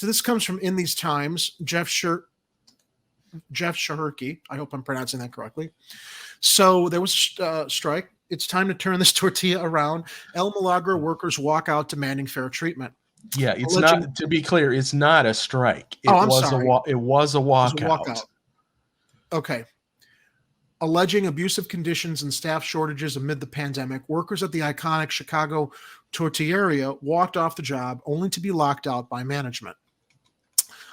So this comes from In These Times. Jeff Shaherky. I hope I'm pronouncing that correctly. So there was a strike. It's time to turn this tortilla around. El Milagro workers walk out demanding fair treatment. Yeah, it's not. To be clear, it's not a strike. It I'm was sorry. It was a walkout. Okay. Alleging abusive conditions and staff shortages amid the pandemic, workers at the iconic Chicago Tortilleria walked off the job only to be locked out by management.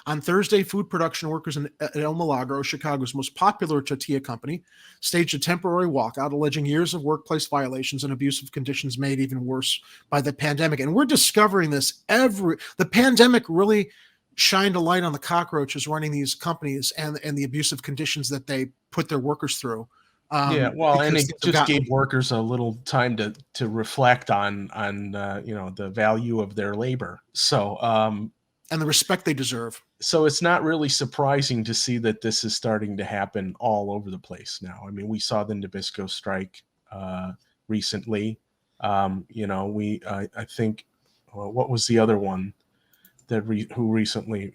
On Thursday, food production workers at El Milagro, Chicago's most popular tortilla company, staged a temporary walkout, alleging years of workplace violations and abusive conditions made even worse by the pandemic. And we're discovering this the pandemic really shined a light on the cockroaches running these companies and the abusive conditions that they put their workers through. And it just gave workers a little time to reflect on the value of their labor. So and the respect they deserve. So it's not really surprising to see that this is starting to happen all over the place now. I mean, we saw the Nabisco strike recently. I think what was the other one that who recently?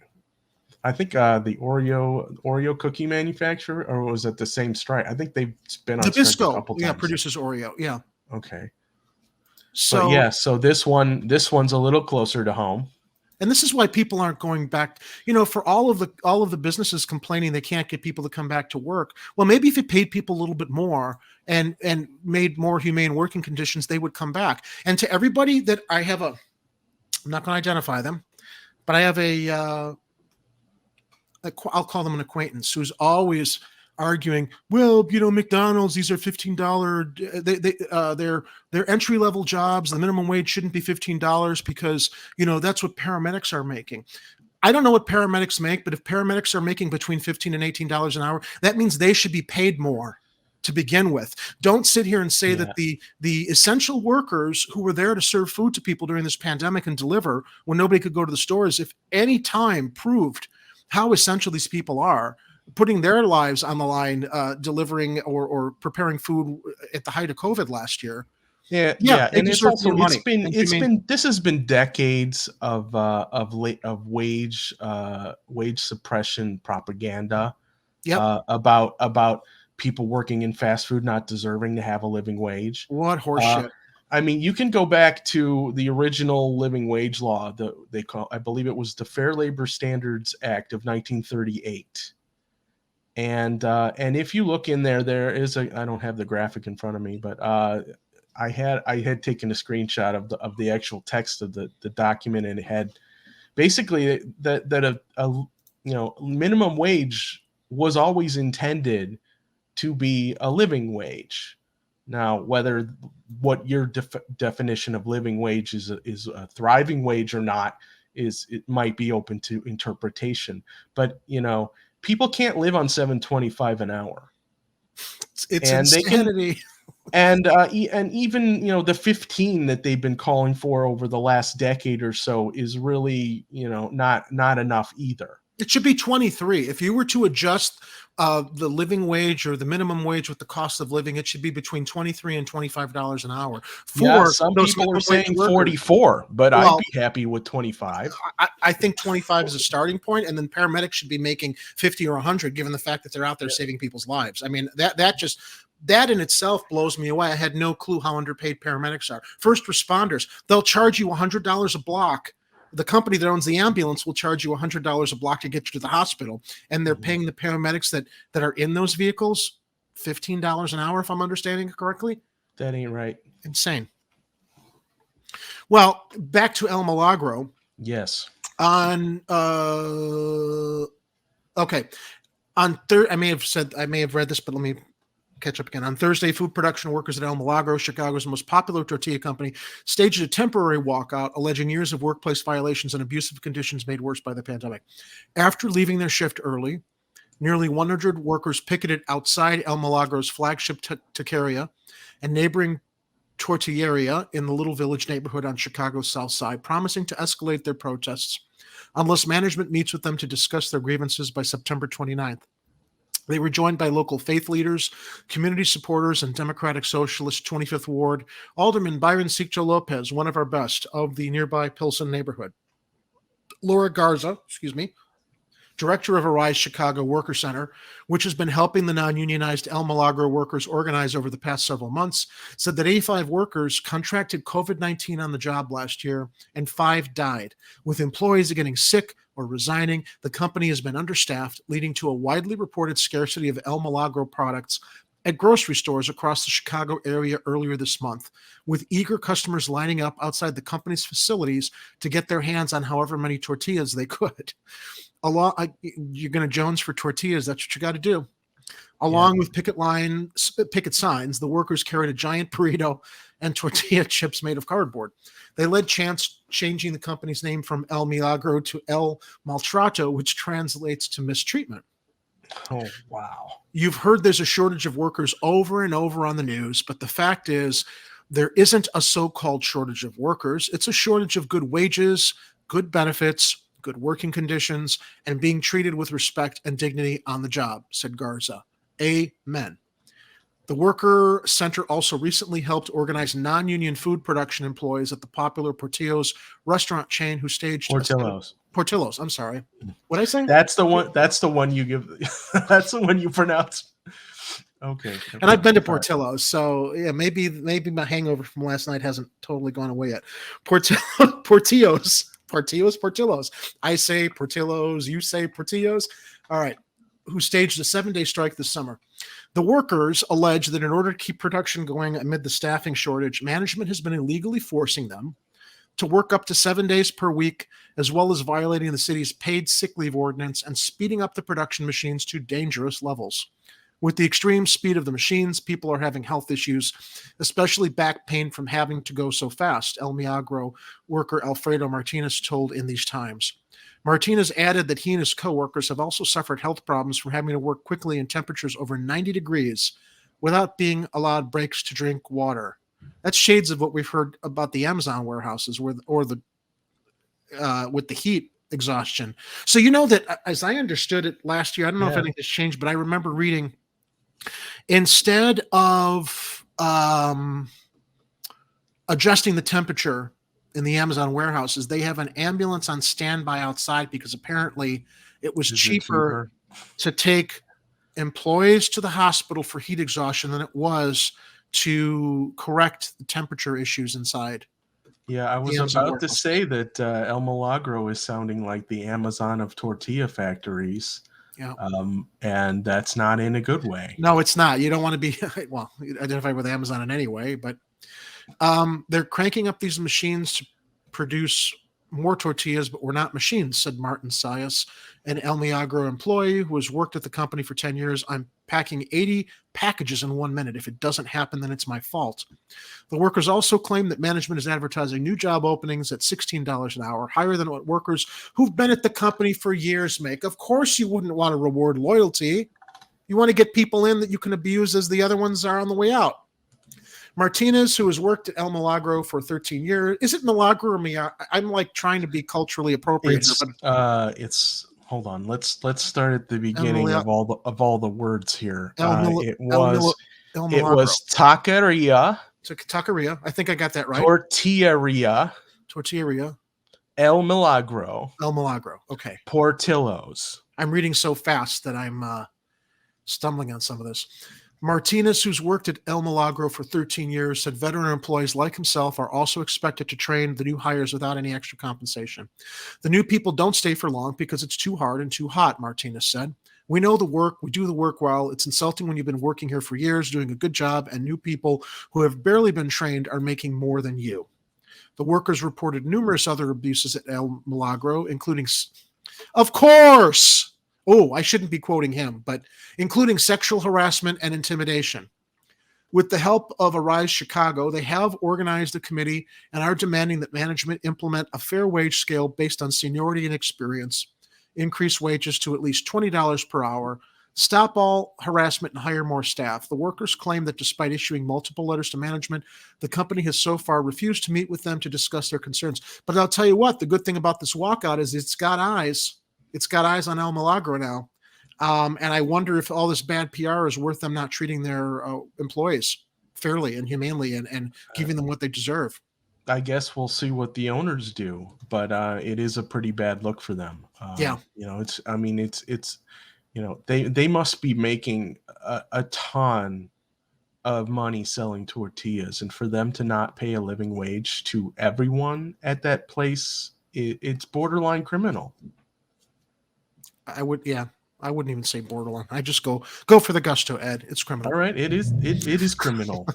I think the Oreo cookie manufacturer, or was it the same strike? I think they've been on strike a couple times. Yeah, produces Oreo. Yeah. Okay. So this one's a little closer to home. And this is why people aren't going back. For all of the businesses complaining they can't get people to come back to work. Well, maybe if it paid people a little bit more and made more humane working conditions, they would come back. And to everybody that I'm not going to identify them, but I have I'll call them an acquaintance who's always arguing, well, McDonald's, these are $15. They're entry level jobs. The minimum wage shouldn't be $15 because that's what paramedics are making. I don't know what paramedics make, but if paramedics are making between $15 and $18 an hour, that means they should be paid more to begin with. Don't sit here and say that the essential workers who were there to serve food to people during this pandemic and deliver when nobody could go to the stores, if any time proved how essential these people are, putting their lives on the line, delivering or preparing food at the height of COVID last year. Yeah, and this has been decades of wage suppression propaganda. About people working in fast food not deserving to have a living wage. What horseshit! I mean, you can go back to the original living wage law. I believe it was the Fair Labor Standards Act of 1938. And if you look in there is I don't have the graphic in front of me, but I had taken a screenshot of the actual text of the document, and it had basically that a minimum wage was always intended to be a living wage. Now, whether what your definition of living wage is a thriving wage or not it might be open to interpretation, but people can't live on $7.25 an hour. It's insanity. And even the 15 that they've been calling for over the last decade or so is really not enough either. It should be 23. If you were to adjust the living wage or the minimum wage with the cost of living, it should be between $23 and $25 an hour. Some people are saying 44, but I'd be happy with 25. I think 25 is a starting point, and then paramedics should be making 50 or 100, given the fact that they're out there saving people's lives. I mean, that in itself blows me away. I had no clue how underpaid paramedics are. First responders, they'll charge you $100 a block. The company that owns the ambulance will charge you $100 a block to get you to the hospital, and they're paying the paramedics that are in those vehicles $15 an hour, if I'm understanding it correctly. That ain't right. Insane. Well, back to El Milagro. Yes. I may have read this, but let me catch up again. On Thursday, food production workers at El Milagro, Chicago's most popular tortilla company, staged a temporary walkout, alleging years of workplace violations and abusive conditions made worse by the pandemic. After leaving their shift early, nearly 100 workers picketed outside El Milagro's flagship taqueria and neighboring tortilleria in the Little Village neighborhood on Chicago's South Side, promising to escalate their protests unless management meets with them to discuss their grievances by September 29th. They were joined by local faith leaders, community supporters, and Democratic Socialist 25th Ward Alderman Byron Siccho Lopez, one of our best, of the nearby Pilsen neighborhood. Laura Garza, director of Arise Chicago Worker Center, which has been helping the non-unionized El Milagro workers organize over the past several months, said that 85 workers contracted COVID-19 on the job last year and 5 died. With employees getting sick or resigning, the company has been understaffed, leading to a widely reported scarcity of El Milagro products at grocery stores across the Chicago area earlier this month, with eager customers lining up outside the company's facilities to get their hands on however many tortillas they could. You're going to Jones for tortillas. That's what you got to do. Along with picket signs, the workers carried a giant burrito and tortilla chips made of cardboard. They led chants changing the company's name from El Milagro to El Maltrato, which translates to mistreatment. Oh, wow. You've heard there's a shortage of workers over and over on the news, but the fact is there isn't a so-called shortage of workers. It's a shortage of good wages, good benefits, good working conditions, and being treated with respect and dignity on the job, said Garza. Amen. The Worker Center also recently helped organize non-union food production employees at the popular Portillo's restaurant chain who staged Portillo's. I'm sorry. What did I say? That's the one. That's the one you give. That's the one you pronounce. Okay. And I've been to Portillo's, so yeah, maybe my hangover from last night hasn't totally gone away yet. Portillo's. I say Portillo's, you say Portillo's. All right. Who staged a 7-day strike this summer. The workers allege that in order to keep production going amid the staffing shortage, management has been illegally forcing them to work up to 7 days per week, as well as violating the city's paid sick leave ordinance and speeding up the production machines to dangerous levels. With the extreme speed of the machines, people are having health issues, especially back pain from having to go so fast, El Milagro worker Alfredo Martinez told In These Times. Martinez added that he and his coworkers have also suffered health problems from having to work quickly in temperatures over 90 degrees without being allowed breaks to drink water. That's shades of what we've heard about the Amazon warehouses with the heat exhaustion. So you know that, as I understood it last year, I don't know if anything has changed, but I remember reading, instead of adjusting the temperature in the Amazon warehouses, they have an ambulance on standby outside because apparently it was cheaper to take employees to the hospital for heat exhaustion than it was to correct the temperature issues inside. Yeah, I was about to say that El Milagro is sounding like the Amazon of tortilla factories. Yeah. And that's not in a good way. No, it's not. You don't want to be, identified with Amazon in any way, but they're cranking up these machines to produce more tortillas, but we're not machines, said Martin Sayas, an El Milagro employee who has worked at the company for 10 years. I'm packing 80 packages in 1 minute. If it doesn't happen, then it's my fault. The workers also claim that management is advertising new job openings at $16 an hour, higher than what workers who've been at the company for years make. Of course, you wouldn't want to reward loyalty. You want to get people in that you can abuse as the other ones are on the way out. Martinez, who has worked at El Milagro for 13 years, is it Milagro or Milagro? I'm like trying to be culturally appropriate. It's hold on. Let's start at the beginning of all the words here. It was taqueria. Taqueria. I think I got that right. Tortilleria. El Milagro. Okay. Portillo's. I'm reading so fast that I'm stumbling on some of this. Martinez, who's worked at El Milagro for 13 years, said veteran employees like himself are also expected to train the new hires without any extra compensation. The new people don't stay for long because it's too hard and too hot, Martinez said. We know the work. We do the work well. It's insulting when you've been working here for years, doing a good job, and new people who have barely been trained are making more than you. The workers reported numerous other abuses at El Milagro, including, of course, I shouldn't be quoting him, but including sexual harassment and intimidation. With the help of Arise Chicago, they have organized a committee and are demanding that management implement a fair wage scale based on seniority and experience, increase wages to at least $20 per hour, stop all harassment, and hire more staff. The workers claim that despite issuing multiple letters to management, the company has so far refused to meet with them to discuss their concerns. But I'll tell you what, the good thing about this walkout is it's got eyes. It's got eyes on El Milagro now. And I wonder if all this bad PR is worth them not treating their employees fairly and humanely and giving them what they deserve. I guess we'll see what the owners do, but it is a pretty bad look for them. Yeah. It's, I mean, it's, they must be making a ton of money selling tortillas, and for them to not pay a living wage to everyone at that place, it's borderline criminal. I wouldn't even say borderline. I just go for the gusto, Ed. It's criminal. All right, it is criminal.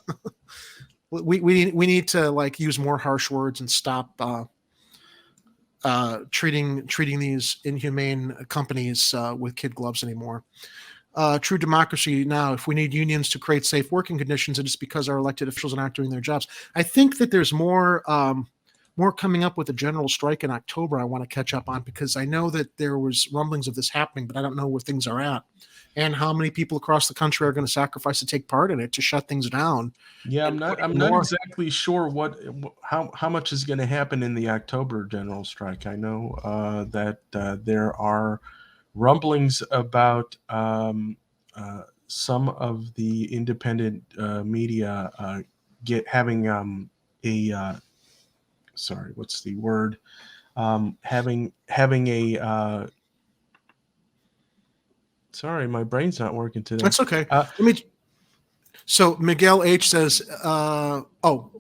We need to like use more harsh words and stop treating these inhumane companies with kid gloves anymore. True democracy now. If we need unions to create safe working conditions, it is because our elected officials are not doing their jobs. I think that there's more coming up with a general strike in October. I want to catch up on because I know that there was rumblings of this happening, but I don't know where things are at and how many people across the country are going to sacrifice to take part in it to shut things down. Yeah, I'm not exactly sure how much is going to happen in the October general strike. I know that there are rumblings about some of the independent media having a sorry, what's the word? Having a sorry, my brain's not working today. That's okay. So Miguel H says, El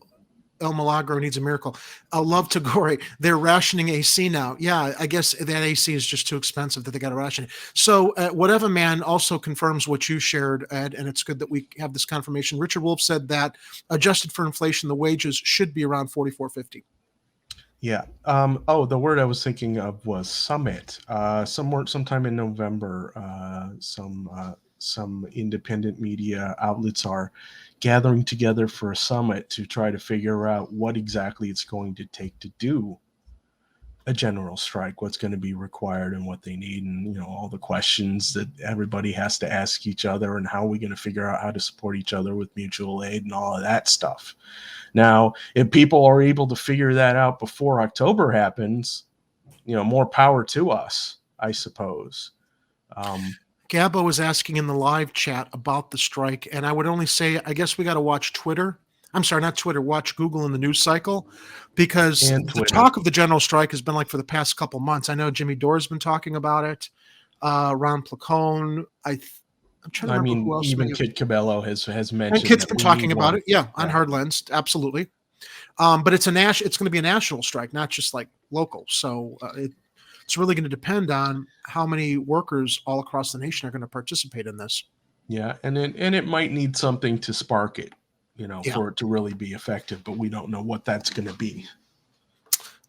Milagro needs a miracle. Love to Gore. They're rationing AC now. Yeah, I guess that AC is just too expensive that they got to ration it. So Whatever Man also confirms what you shared, Ed, and it's good that we have this confirmation. Richard Wolf said that adjusted for inflation, the wages should be around $44.50. Yeah. The word I was thinking of was summit. Sometime in November, some independent media outlets are gathering together for a summit to try to figure out what exactly it's going to take to do a general strike, what's going to be required and what they need, and all the questions that everybody has to ask each other, and how are we going to figure out how to support each other with mutual aid and all of that stuff. Now, if people are able to figure that out before October happens, more power to us, I suppose. Gabbo was asking in the live chat about the strike, and I would only say, I guess we got to watch Twitter. I'm sorry, not Twitter. Watch Google in the news cycle, because the talk of the general strike has been like for the past couple months. I know Jimmy Dore's been talking about it. Ron Placone. I'm trying to remember who else. Even Kit Cabello has mentioned. And Kit's been talking about it. Yeah, on Hard Lens, absolutely. But it's going to be a national strike, not just like local. So it's really going to depend on how many workers all across the nation are going to participate in this. Yeah, and it might need something to spark it, for it to really be effective, but we don't know what that's going to be.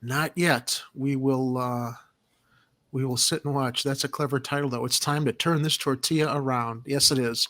Not yet. We will sit and watch. That's a clever title, though. It's time to turn this tortilla around. Yes, it is.